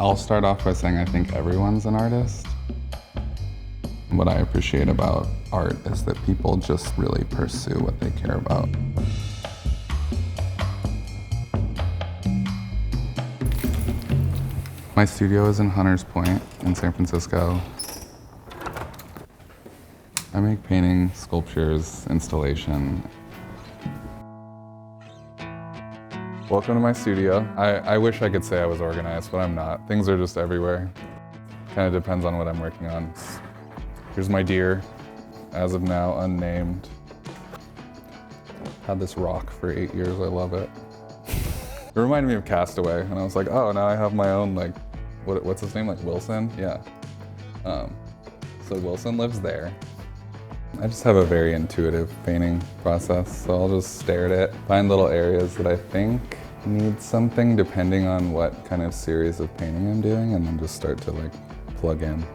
I'll start off by saying I think everyone's an artist. What I appreciate about art is that people just really pursue what they care about. My studio is in Hunters Point in San Francisco. I make painting, sculptures, installation. Welcome to my studio. I wish I could say I was organized, but I'm not. Things are just everywhere. Kind of depends on what I'm working on. Here's my deer, as of now, unnamed. Had this rock for 8 years, I love it. It reminded me of Castaway, and I was like, oh, now I have my own, like, what's his name, like Wilson? Yeah. So Wilson lives there. I just have a very intuitive painting process, so I'll just stare at it, find little areas that I think need something depending on what kind of series of painting I'm doing, and then just start to like plug in.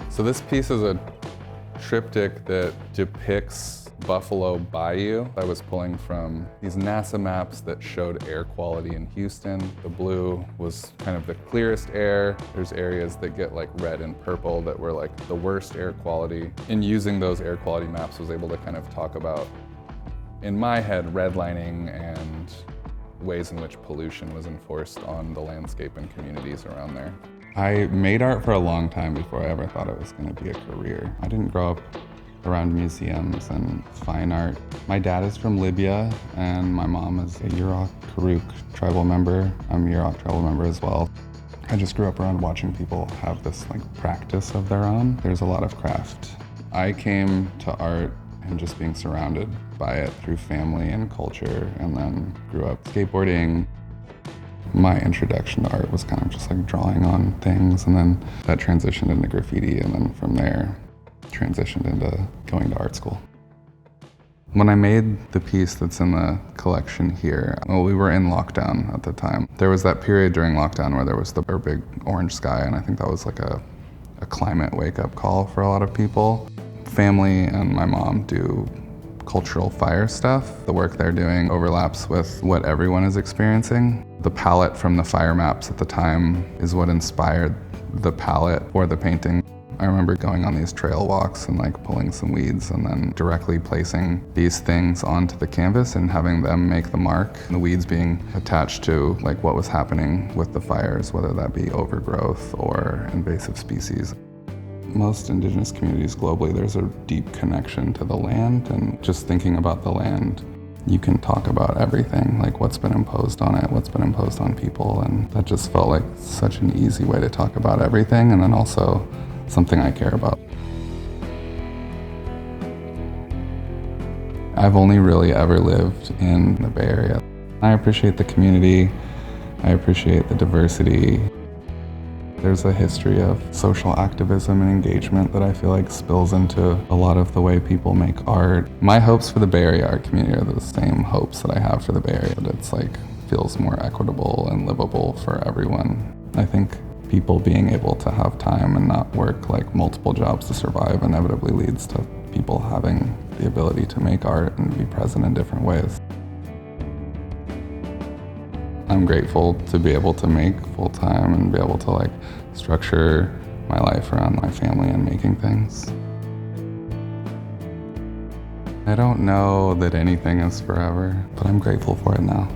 So this piece is a triptych that depicts Buffalo Bayou. I was pulling from these NASA maps that showed air quality in Houston. The blue was kind of the clearest air. There's areas that get like red and purple that were like the worst air quality. In using those air quality maps, I was able to kind of talk about, in my head, redlining and ways in which pollution was enforced on the landscape and communities around there. I made art for a long time before I ever thought it was going to be a career. I didn't grow up around museums and fine art. My dad is from Libya, and my mom is a Yurok Karuk tribal member. I'm a Yurok tribal member as well. I just grew up around watching people have this like practice of their own. There's a lot of craft. I came to art and just being surrounded by it through family and culture, and then grew up skateboarding. My introduction to art was kind of just like drawing on things, and then that transitioned into graffiti, and then from there transitioned into going to art school. When I made the piece that's in the collection here, well, we were in lockdown at the time. There was that period during lockdown where there was the big orange sky, and I think that was like a climate wake-up call for a lot of people. Family and my mom do cultural fire stuff. The work they're doing overlaps with what everyone is experiencing. The palette from the fire maps at the time is what inspired the palette for the painting. I remember going on these trail walks and like pulling some weeds and then directly placing these things onto the canvas and having them make the mark. The weeds being attached to like what was happening with the fires, whether that be overgrowth or invasive species. Most indigenous communities globally, there's a deep connection to the land, and just thinking about the land, you can talk about everything, like what's been imposed on it, what's been imposed on people, and that just felt like such an easy way to talk about everything, and then also something I care about. I've only really ever lived in the Bay Area. I appreciate the community, I appreciate the diversity. There's a history of social activism and engagement that I feel like spills into a lot of the way people make art. My hopes for the Bay Area art community are the same hopes that I have for the Bay Area, that it's like feels more equitable and livable for everyone. I think people being able to have time and not work like multiple jobs to survive inevitably leads to people having the ability to make art and be present in different ways. I'm grateful to be able to make full-time and be able to like structure my life around my family and making things. I don't know that anything is forever, but I'm grateful for it now.